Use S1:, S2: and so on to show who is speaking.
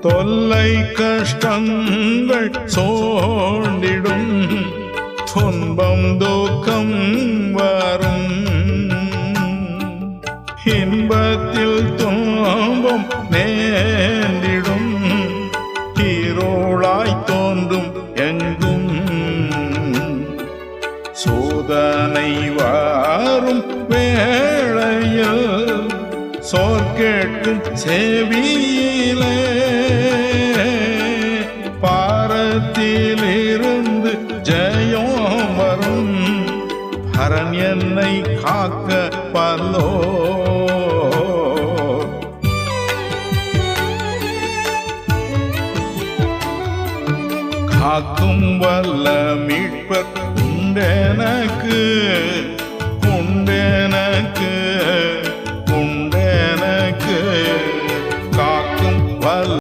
S1: தொல்லை கஷ்டங்கள் சோண்டிடும் துன்பம் துக்கம் வரும் இன்பத்தில் துன்பம் நேர்ந்திடும் இருளாய் தோன்றும் எங்கும் சோதனை வாரும் வேளையில் சோர்கேட்கும் செவியிலே பாரத்திலிருந்து ஜெயம் வரும் ஹரன் என்னை காக்க பல்லோ காக்கும் வல்ல மீட்பர் உண்டெனக்கு